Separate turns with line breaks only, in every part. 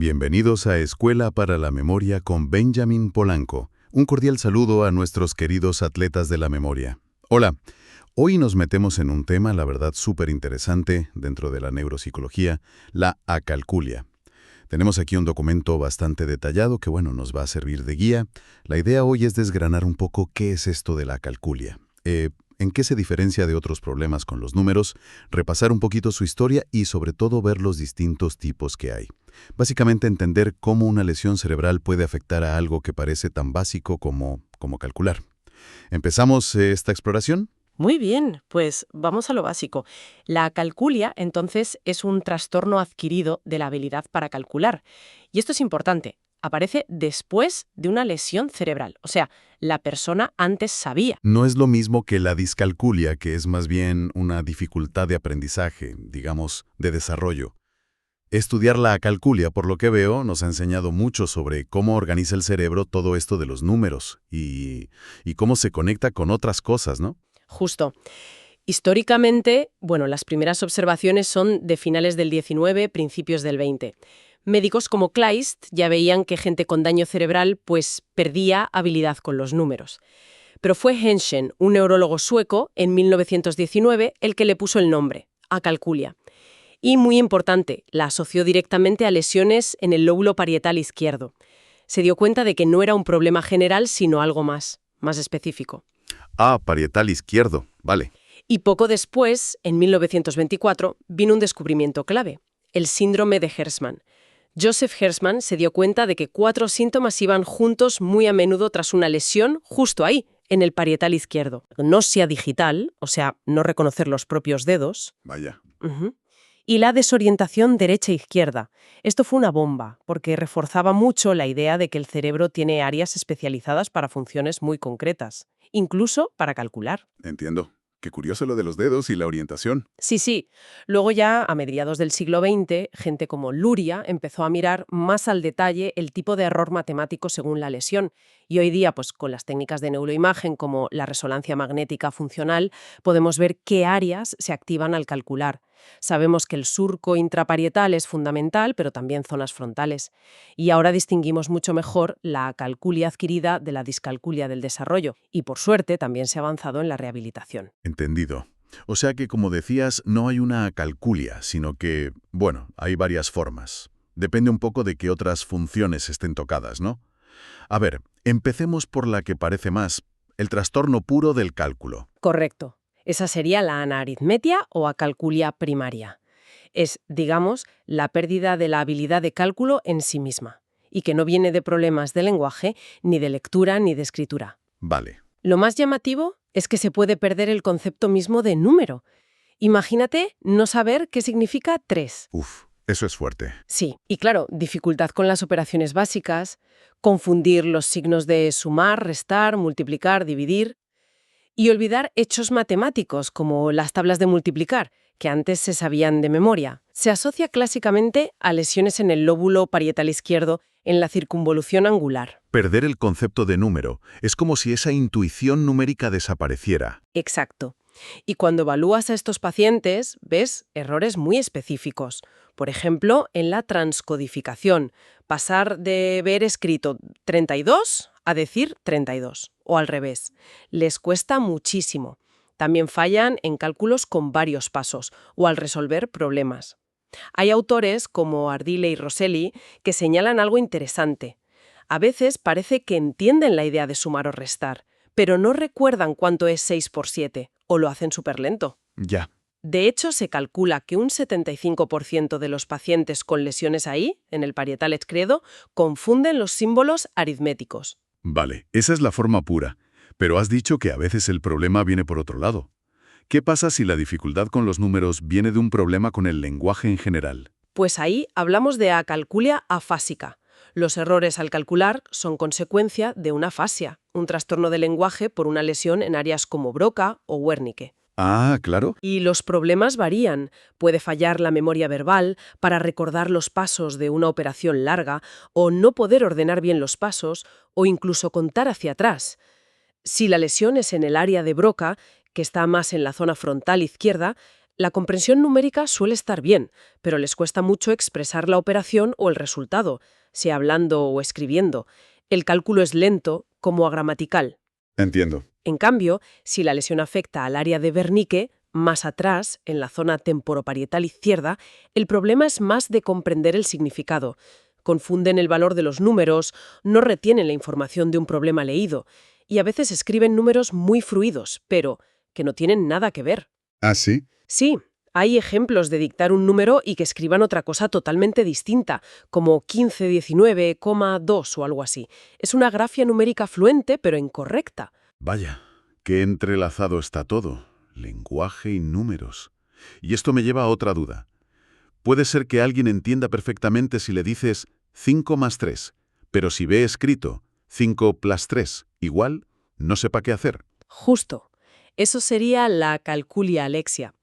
Bienvenidos a Escuela para la Memoria con Benjamin Polanco. Un cordial saludo a nuestros queridos atletas de la memoria. Hola, hoy nos metemos en un tema, la verdad, súper interesante dentro de la neuropsicología, la acalculia. Tenemos aquí un documento bastante detallado que, nos va a servir de guía. La idea hoy es desgranar un poco qué es esto de la acalculia. ¿En qué se diferencia de otros problemas con los números? Repasar un poquito su historia y, sobre todo, ver los distintos tipos que hay. Básicamente, entender cómo una lesión cerebral puede afectar a algo que parece tan básico como calcular. ¿Empezamos esta exploración?
Muy bien, pues vamos a lo básico. La acalculia, entonces, es un trastorno adquirido de la habilidad para calcular. Y esto es importante. Aparece después de una lesión cerebral. O sea, la persona antes sabía.
No es lo mismo que la discalculia, que es más bien una dificultad de aprendizaje, digamos, de desarrollo. Estudiar la acalculia, por lo que veo, nos ha enseñado mucho sobre cómo organiza el cerebro todo esto de los números y cómo se conecta con otras cosas, ¿no?
Justo. Históricamente, las primeras observaciones son de finales del 19, principios del 20. Médicos como Kleist ya veían que gente con daño cerebral perdía habilidad con los números. Pero fue Henschen, un neurólogo sueco, en 1919, el que le puso el nombre, acalculia. Y muy importante, la asoció directamente a lesiones en el lóbulo parietal izquierdo. Se dio cuenta de que no era un problema general, sino algo más específico.
Ah, parietal izquierdo, vale.
Y poco después, en 1924, vino un descubrimiento clave, el síndrome de Herxmann. Joseph Herxmann se dio cuenta de que 4 síntomas iban juntos muy a menudo tras una lesión justo ahí, en el parietal izquierdo. Gnosia digital, o sea, no reconocer los propios dedos.
Vaya.
Y la desorientación derecha-izquierda. Esto fue una bomba, porque reforzaba mucho la idea de que el cerebro tiene áreas especializadas para funciones muy concretas, incluso para calcular.
Entiendo. Qué curioso lo de los dedos y la orientación.
Sí. Luego ya, a mediados del siglo XX, gente como Luria empezó a mirar más al detalle el tipo de error matemático según la lesión. Y hoy día, con las técnicas de neuroimagen como la resonancia magnética funcional, podemos ver qué áreas se activan al calcular. Sabemos que el surco intraparietal es fundamental, pero también zonas frontales. Y ahora distinguimos mucho mejor la acalculia adquirida de la discalculia del desarrollo. Y por suerte también se ha avanzado en la rehabilitación.
Entendido. O sea que, como decías, no hay una acalculia, sino que, hay varias formas. Depende un poco de qué otras funciones estén tocadas, ¿no? A ver, empecemos por la que parece más, el trastorno puro del cálculo.
Correcto. Esa sería la anaritmetia o acalculia primaria. Es, digamos, la pérdida de la habilidad de cálculo en sí misma, y que no viene de problemas de lenguaje, ni de lectura, ni de escritura.
Vale.
Lo más llamativo es que se puede perder el concepto mismo de número. Imagínate no saber qué significa 3.
Uf, eso es fuerte.
Sí, y claro, dificultad con las operaciones básicas, confundir los signos de sumar, restar, multiplicar, dividir, y olvidar hechos matemáticos como las tablas de multiplicar, que antes se sabían de memoria. Se asocia clásicamente a lesiones en el lóbulo parietal izquierdo en la circunvolución angular.
Perder el concepto de número es como si esa intuición numérica desapareciera.
Exacto. Y cuando evalúas a estos pacientes, ves errores muy específicos. Por ejemplo, en la transcodificación, pasar de ver escrito 32 a decir 32, o al revés. Les cuesta muchísimo. También fallan en cálculos con varios pasos, o al resolver problemas. Hay autores, como Ardile y Rosselli, que señalan algo interesante. A veces parece que entienden la idea de sumar o restar, pero no recuerdan cuánto es 6 por 7, o lo hacen súper lento.
Ya.
De hecho, se calcula que un 75% de los pacientes con lesiones ahí, en el parietal izquierdo, confunden los símbolos aritméticos.
Vale, esa es la forma pura. Pero has dicho que a veces el problema viene por otro lado. ¿Qué pasa si la dificultad con los números viene de un problema con el lenguaje en general?
Pues ahí hablamos de acalculia afásica. Los errores al calcular son consecuencia de una afasia, un trastorno del lenguaje por una lesión en áreas como Broca o Wernicke.
Ah, claro.
Y los problemas varían. Puede fallar la memoria verbal para recordar los pasos de una operación larga, o no poder ordenar bien los pasos, o incluso contar hacia atrás. Si la lesión es en el área de Broca, que está más en la zona frontal izquierda, La comprensión numérica suele estar bien, pero les cuesta mucho expresar la operación o el resultado, sea hablando o escribiendo. El cálculo es lento, como agramatical.
Entiendo.
En cambio, si la lesión afecta al área de Wernicke, más atrás, en la zona temporoparietal izquierda, el problema es más de comprender el significado. Confunden el valor de los números, no retienen la información de un problema leído, y a veces escriben números muy fluidos, pero que no tienen nada que ver.
¿Ah, sí?
Sí, hay ejemplos de dictar un número y que escriban otra cosa totalmente distinta, como 1519,2 o algo así. Es una grafía numérica fluente, pero incorrecta.
Vaya, qué entrelazado está todo. Lenguaje y números. Y esto me lleva a otra duda. Puede ser que alguien entienda perfectamente si le dices 5 más 3, pero si ve escrito 5 plus 3 igual, no sepa qué hacer.
Justo. Eso sería la calculia alexia.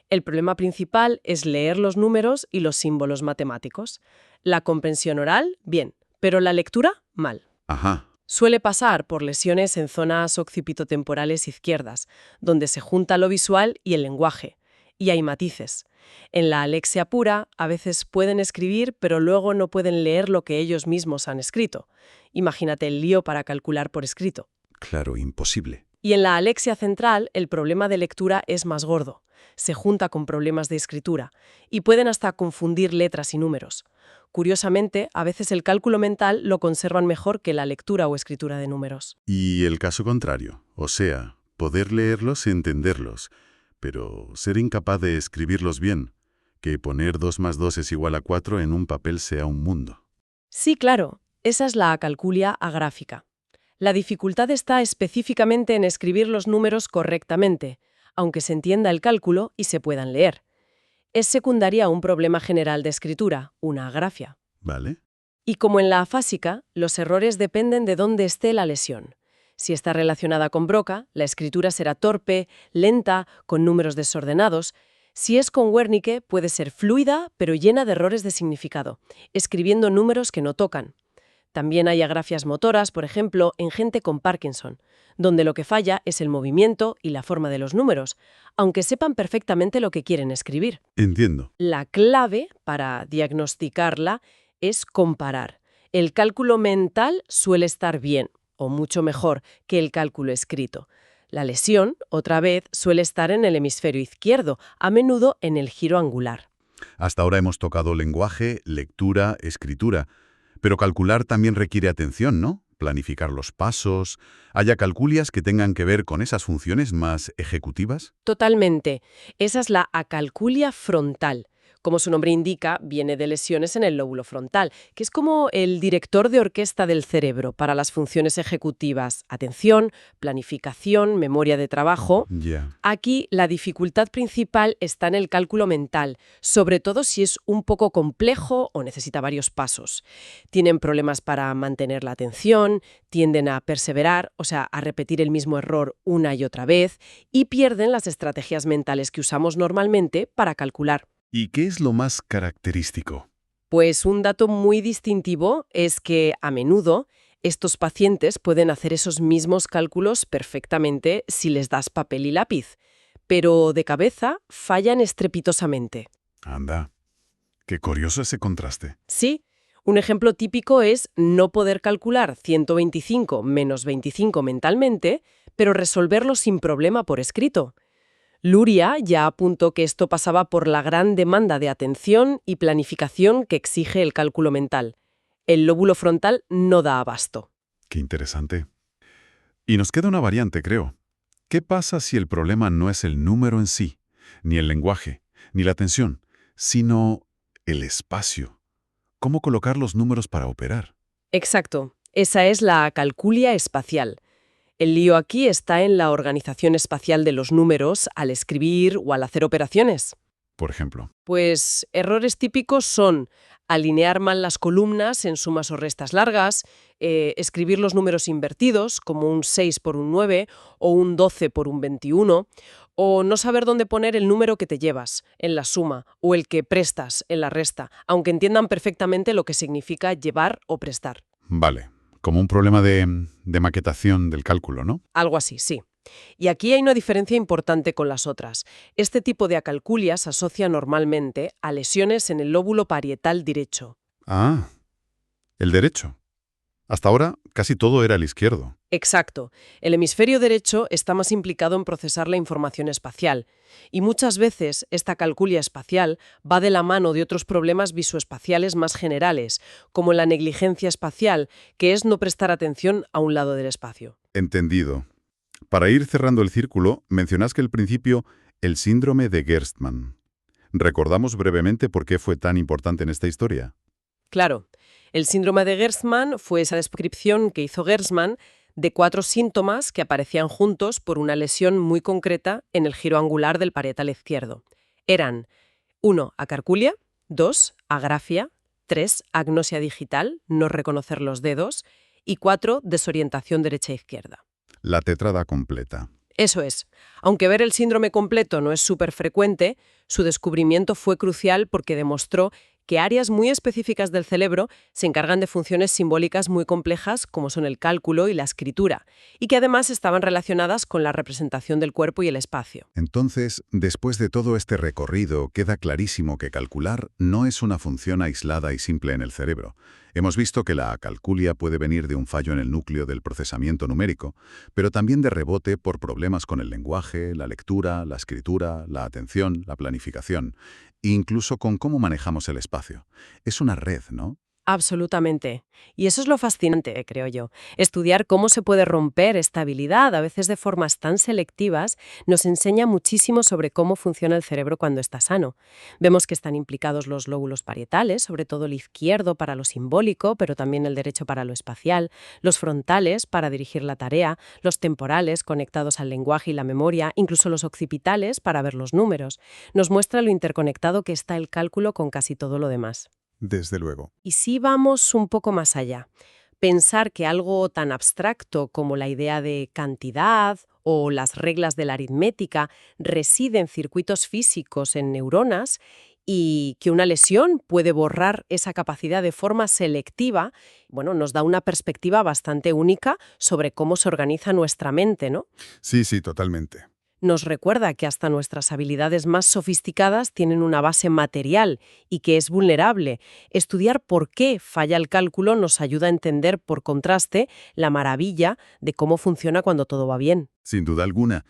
El problema principal es leer los números y los símbolos matemáticos. La comprensión oral, bien, pero la lectura, mal.
Ajá.
Suele pasar por lesiones en zonas occipitotemporales izquierdas, donde se junta lo visual y el lenguaje. Y hay matices. En la alexia pura, a veces pueden escribir, pero luego no pueden leer lo que ellos mismos han escrito. Imagínate el lío para calcular por escrito.
Claro, imposible.
Y en la alexia central, el problema de lectura es más gordo. Se junta con problemas de escritura y pueden hasta confundir letras y números. Curiosamente, a veces el cálculo mental lo conservan mejor que la lectura o escritura de números.
Y el caso contrario, o sea, poder leerlos y entenderlos, pero ser incapaz de escribirlos bien, que poner 2 más 2 es igual a 4 en un papel sea un mundo.
Sí, claro, esa es la acalculia agráfica. La dificultad está específicamente en escribir los números correctamente, aunque se entienda el cálculo y se puedan leer. Es secundaria a un problema general de escritura, una agrafia.
¿Vale?
Y como en la afásica, los errores dependen de dónde esté la lesión. Si está relacionada con Broca, la escritura será torpe, lenta, con números desordenados. Si es con Wernicke, puede ser fluida, pero llena de errores de significado, escribiendo números que no tocan. También hay agrafias motoras, por ejemplo, en gente con Parkinson, donde lo que falla es el movimiento y la forma de los números, aunque sepan perfectamente lo que quieren escribir.
Entiendo.
La clave para diagnosticarla es comparar. El cálculo mental suele estar bien, o mucho mejor, que el cálculo escrito. La lesión, otra vez, suele estar en el hemisferio izquierdo, a menudo en el giro angular.
Hasta ahora hemos tocado lenguaje, lectura, escritura. Pero calcular también requiere atención, ¿no? Planificar los pasos. ¿Haya calculias que tengan que ver con esas funciones más ejecutivas?
Totalmente. Esa es la acalculia frontal. Como su nombre indica, viene de lesiones en el lóbulo frontal, que es como el director de orquesta del cerebro para las funciones ejecutivas: atención, planificación, memoria de trabajo.
Ya.
Aquí la dificultad principal está en el cálculo mental, sobre todo si es un poco complejo o necesita varios pasos. Tienen problemas para mantener la atención, tienden a perseverar, o sea, a repetir el mismo error una y otra vez, y pierden las estrategias mentales que usamos normalmente para calcular.
¿Y qué es lo más característico?
Pues un dato muy distintivo es que, a menudo, estos pacientes pueden hacer esos mismos cálculos perfectamente si les das papel y lápiz, pero de cabeza fallan estrepitosamente.
Anda, qué curioso ese contraste.
Sí, un ejemplo típico es no poder calcular 125 menos 25 mentalmente, pero resolverlo sin problema por escrito. Luria ya apuntó que esto pasaba por la gran demanda de atención y planificación que exige el cálculo mental. El lóbulo frontal no da abasto.
Qué interesante. Y nos queda una variante, creo. ¿Qué pasa si el problema no es el número en sí, ni el lenguaje, ni la atención, sino el espacio? ¿Cómo colocar los números para operar?
Exacto, esa es la acalculia espacial. El lío aquí está en la organización espacial de los números al escribir o al hacer operaciones.
Por ejemplo.
Pues errores típicos son alinear mal las columnas en sumas o restas largas, escribir los números invertidos, como un 6 por un 9 o un 12 por un 21, o no saber dónde poner el número que te llevas en la suma o el que prestas en la resta, aunque entiendan perfectamente lo que significa llevar o prestar.
Vale, como un problema de maquetación del cálculo, ¿no?
Algo así, sí. Y aquí hay una diferencia importante con las otras. Este tipo de acalculia se asocia normalmente a lesiones en el lóbulo parietal derecho.
Ah, el derecho. Hasta ahora casi todo era el izquierdo.
Exacto. El hemisferio derecho está más implicado en procesar la información espacial, y muchas veces esta calculia espacial va de la mano de otros problemas visoespaciales más generales, como la negligencia espacial, que es no prestar atención a un lado del espacio.
Entendido. Para ir cerrando el círculo, mencionas que al principio el síndrome de Gerstmann. ¿Recordamos brevemente por qué fue tan importante en esta historia?
Claro, el síndrome de Gerstmann fue esa descripción que hizo Gerstmann de 4 síntomas que aparecían juntos por una lesión muy concreta en el giro angular del parietal izquierdo. Eran 1. Acarculia, 2. Agrafia, 3. Agnosia digital, no reconocer los dedos, y 4. Desorientación derecha-izquierda.
La tétrada completa.
Eso es. Aunque ver el síndrome completo no es súper frecuente, su descubrimiento fue crucial porque demostró que áreas muy específicas del cerebro se encargan de funciones simbólicas muy complejas como son el cálculo y la escritura, y que además estaban relacionadas con la representación del cuerpo y el espacio.
Entonces, después de todo este recorrido, queda clarísimo que calcular no es una función aislada y simple en el cerebro. Hemos visto que la acalculia puede venir de un fallo en el núcleo del procesamiento numérico, pero también de rebote por problemas con el lenguaje, la lectura, la escritura, la atención, la planificación, e incluso con cómo manejamos el espacio. Es una red, ¿no?
Absolutamente. Y eso es lo fascinante, creo yo. Estudiar cómo se puede romper esta habilidad, a veces de formas tan selectivas, nos enseña muchísimo sobre cómo funciona el cerebro cuando está sano. Vemos que están implicados los lóbulos parietales, sobre todo el izquierdo para lo simbólico, pero también el derecho para lo espacial, los frontales para dirigir la tarea, los temporales conectados al lenguaje y la memoria, incluso los occipitales para ver los números. Nos muestra lo interconectado que está el cálculo con casi todo lo demás.
Desde luego.
Y si vamos un poco más allá, pensar que algo tan abstracto como la idea de cantidad o las reglas de la aritmética reside en circuitos físicos en neuronas y que una lesión puede borrar esa capacidad de forma selectiva, bueno, nos da una perspectiva bastante única sobre cómo se organiza nuestra mente, ¿no?
Sí, sí, totalmente.
Nos recuerda que hasta nuestras habilidades más sofisticadas tienen una base material y que es vulnerable. Estudiar por qué falla el cálculo nos ayuda a entender, por contraste, la maravilla de cómo funciona cuando todo va bien.
Sin duda alguna.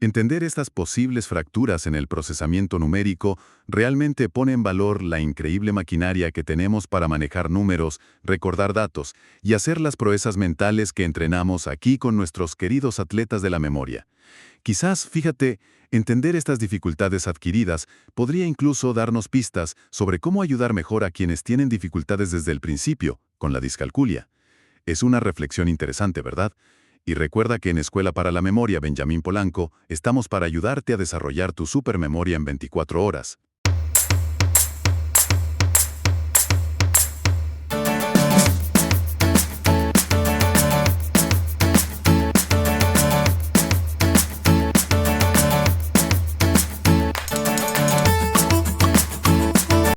Entender estas posibles fracturas en el procesamiento numérico realmente pone en valor la increíble maquinaria que tenemos para manejar números, recordar datos y hacer las proezas mentales que entrenamos aquí con nuestros queridos atletas de la memoria. Quizás, fíjate, entender estas dificultades adquiridas podría incluso darnos pistas sobre cómo ayudar mejor a quienes tienen dificultades desde el principio, con la discalculia. Es una reflexión interesante, ¿verdad? Y recuerda que en Escuela para la Memoria Benjamín Polanco estamos para ayudarte a desarrollar tu supermemoria en 24 horas.